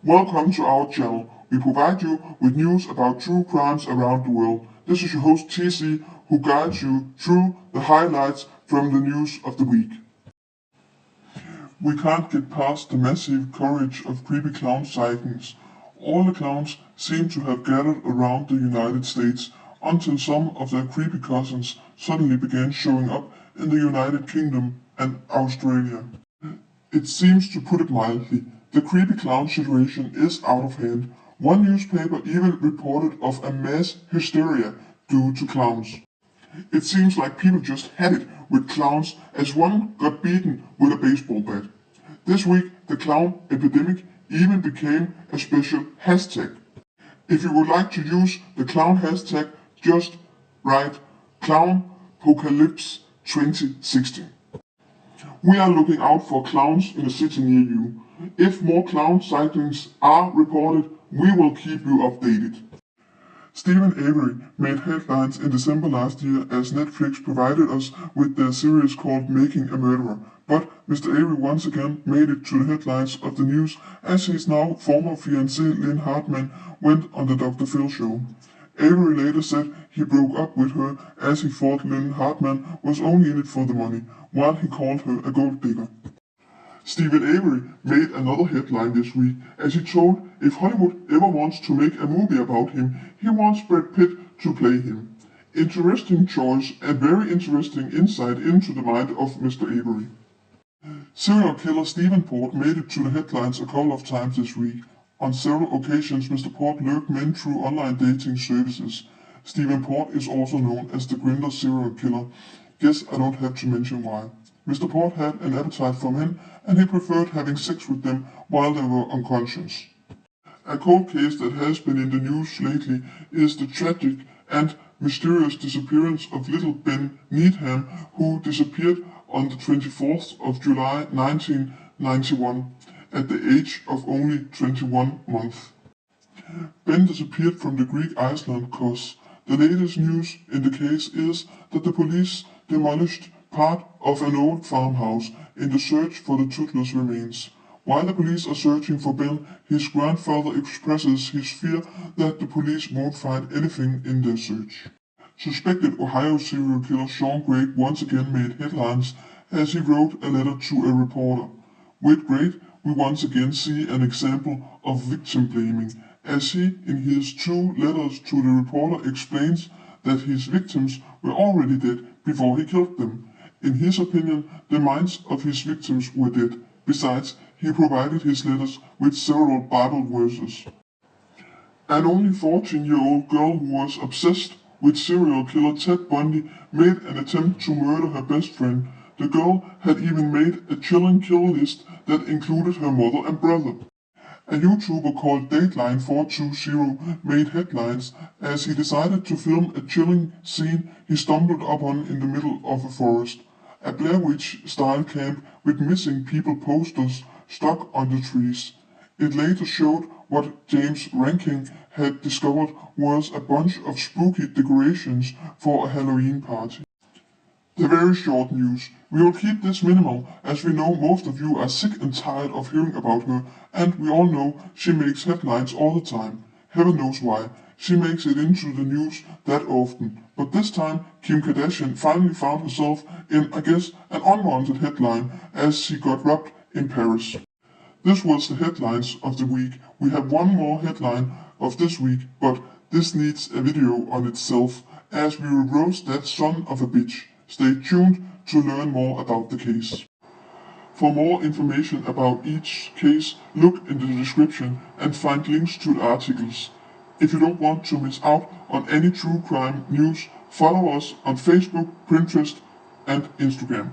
Welcome to our channel. We provide you with news about true crimes around the world. This is your host TC, who guides you through the highlights from the news of the week. We can't get past the massive coverage of creepy clown sightings. All the clowns seem to have gathered around the United States until some of their creepy cousins suddenly began showing up in the United Kingdom and Australia. It seems, to put it mildly, the creepy clown situation is out of hand. One newspaper even reported of a mass hysteria due to clowns. It seems like people just had it with clowns as one got beaten with a baseball bat. This week, the clown epidemic even became a special hashtag. If you would like to use the clown hashtag, just write Clownpocalypse 2016. We are looking out for clowns in a city near you. If more clown sightings are reported, we will keep you updated. Stephen Avery made headlines in December last year as Netflix provided us with their series called Making a Murderer. But Mr. Avery once again made it to the headlines of the news as his now former fiancée Lynn Hartmann went on the Dr. Phil show. Avery later said he broke up with her as he thought Lynn Hartmann was only in it for the money, while he called her a gold digger. Stephen Avery made another headline this week as he told if Hollywood ever wants to make a movie about him, he wants Brad Pitt to play him. Interesting choice and very interesting insight into the mind of Mr. Avery. Serial killer Stephen Port made it to the headlines a couple of times this week. On several occasions, Mr. Port lured men through online dating services. Stephen Port is also known as the Grindr serial killer. Guess I don't have to mention why. Mr. Port had an appetite for men, and he preferred having sex with them while they were unconscious. A cold case that has been in the news lately is the tragic and mysterious disappearance of little Ben Needham, who disappeared on the 24th of July 1991 at the age of only 21 months. Ben disappeared from the Greek island Kos. The latest news in the case is that the police demolished part of an old farmhouse in the search for the toothless remains. While the police are searching for Ben, his grandfather expresses his fear that the police won't find anything in their search. Suspected Ohio serial killer Shawn Grate once again made headlines as he wrote a letter to a reporter. With Grate, we once again see an example of victim blaming, as he, in his 2 letters to the reporter, explains that his victims were already dead before he killed them. In his opinion, the minds of his victims were dead. Besides, he provided his letters with several Bible verses. An only 14-year-old girl who was obsessed with serial killer Ted Bundy made an attempt to murder her best friend. The girl had even made a chilling kill list that included her mother and brother. A YouTuber called Dateline420 made headlines as he decided to film a chilling scene he stumbled upon in the middle of a forest. A Blair Witch-style camp with missing people posters stuck on the trees. It later showed what James Rankin had discovered was a bunch of spooky decorations for a Halloween party. The very short news. We will keep this minimal as we know most of you are sick and tired of hearing about her, and we all know she makes headlines all the time. Heaven knows why. She makes it into the news that often. But this time, Kim Kardashian finally found herself in, I guess, an unwanted headline as she got robbed in Paris. This was the headlines of the week. We have one more headline of this week, but this needs a video on itself as we will roast that son of a bitch. Stay tuned to learn more about the case. For more information about each case, look in the description and find links to the articles. If you don't want to miss out on any true crime news, follow us on Facebook, Pinterest, and Instagram.